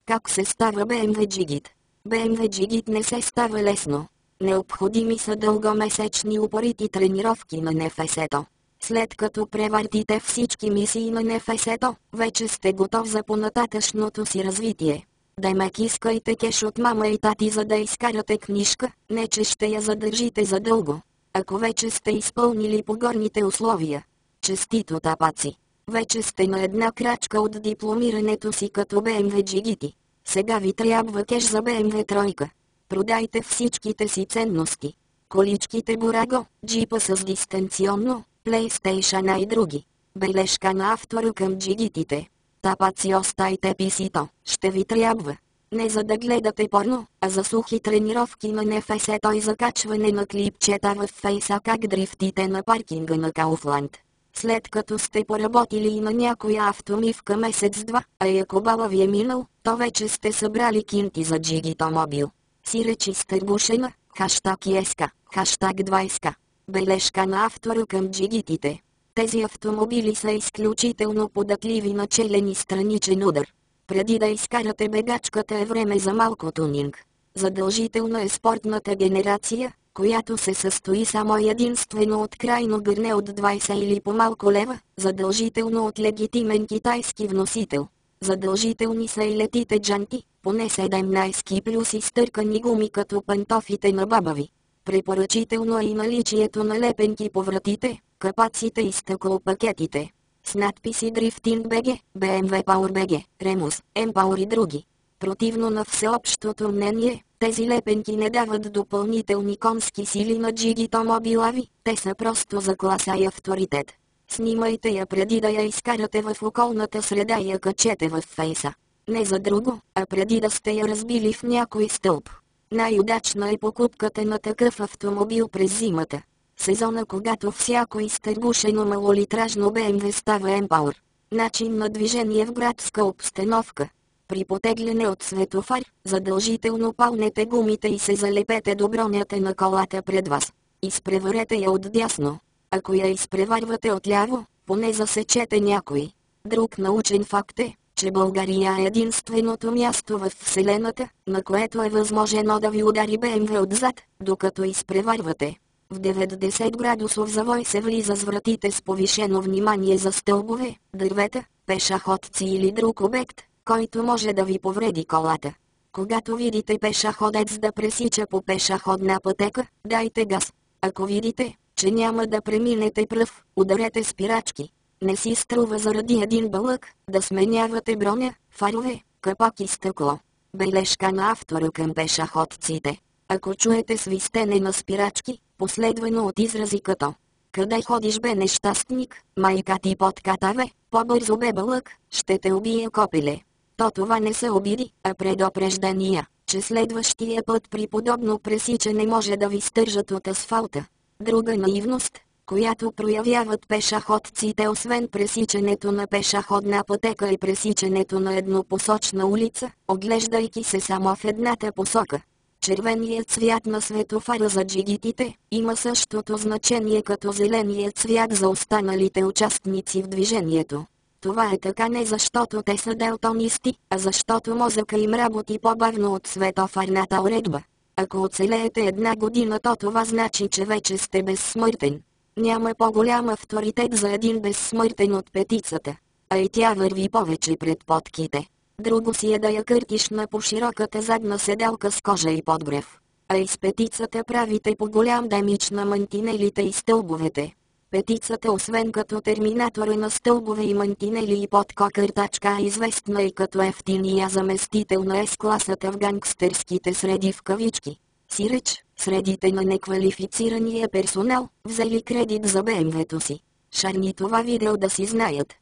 Как се става BMW джигит? BMW джигит не се става лесно. Необходими са дългомесечни упорити тренировки на НФС-то. След като превъртите всички мисии на НФС-то, вече сте готов за понататъчното си развитие. Демек искайте кеш от мама и тати, за да изкарате книжка, не че ще я задържите задълго. Ако вече сте изпълнили погорните условия. Честито, тапаци! Вече сте на една крачка от дипломирането си като BMW джигити. Сега ви трябва кеш за BMW тройка. Продайте всичките си ценности. Количките Бураго, джипа с дистанционно, PlayStation и други. Бележка на автора към джигитите. Тапаци, остайте писито, ще ви трябва. Не за да гледате порно, а за сухи тренировки на НФС-то и закачване на клипчета в фейса как дрифтите на паркинга на Кауфланд. След като сте поработили и на някоя автомивка месец-два, а ако бала ви е минал, то вече сте събрали кинти за джигито мобил. Сиречи стърбушена, хаштаг ЕСКА, хаштаг 20. Бележка на автора към джигитите. Тези автомобили са изключително податливи на челен и страничен удар. Преди да изкарате бегачката е време за малко тунинг. Задължителна е спортната генерация, която се състои само единствено от крайно гърне от 20 или по-малко лева, задължително от легитимен китайски вносител. Задължителни са и летите джанти, поне 17 плюс изтъркани гуми като пантофите на баба ви. Препоръчително е и наличието на лепенки по вратите, капаците и стъклопакетите. С надписи Drifting BG, BMW Power BG, Remus, M-Power и други. Противно на всеобщото мнение, тези лепенки не дават допълнителни конски сили на джигито мобила ви, те са просто за класа и авторитет. Снимайте я преди да я изкарате в околната среда и я качете в фейса. Не за друго, а преди да сте я разбили в някой стълб. Най-удачна е покупката на такъв автомобил през зимата. Сезона, когато всяко изтърбушено малолитражно BMW става M-Power. Начин на движение в градска обстановка. При потегляне от светофар, задължително палнете гумите и се залепете до бронята на колата пред вас. Изпреварете я отдясно. Ако я изпреварвате отляво, поне засечете някой. Друг научен факт е, че България е единственото място в Вселената, на което е възможно да ви удари BMW отзад, докато изпреварвате. В 90 градусов завой се влиза с вратите с повишено внимание за стълбове, дървета, пешеходци или друг обект, който може да ви повреди колата. Когато видите пешеходец да пресича по пешеходна пътека, дайте газ. Ако видите, че няма да преминете пръв, ударете спирачки. Не си струва заради един бълък да сменявате броня, фарове, капак и стъкло. Бележка на автора към пешеходците. Ако чуете свистене на спирачки, последвано от изрази като "Къде ходиш бе нещастник, майка ти подкатаве, по-бързо бе бълък, ще те убие копеле", то това не са обиди, а предупреждения, че следващия път при подобно пресичане може да ви стържат от асфалта. Друга наивност, която проявяват пешеходците, освен пресичането на пешеходна пътека и пресичането на еднопосочна улица, оглеждайки се само в едната посока. Червеният цвят на светофара за джигитите има същото значение като зеленият цвят за останалите участници в движението. Това е така не защото те са далтонисти, а защото мозъка им работи по-бавно от светофарната уредба. Ако оцелеете една година, то това значи, че вече сте безсмъртен. Няма по-голям авторитет за един безсмъртен от петицата. А и тя върви повече пред подките. Друго си е да я къртиш на по-широката задна седалка с кожа и подгрев. А и с петицата правите по-голям демидж на мантинелите и стълбовете. Петицата, освен като терминатора на стълбове и мантинели и подкокъртачка, е известна и като ефтиния заместител на С-класата в гангстърските среди в кавички. Сиреч, средите на неквалифицирания персонал, взели кредит за BMW-то си. Шарни това видео да си знаят.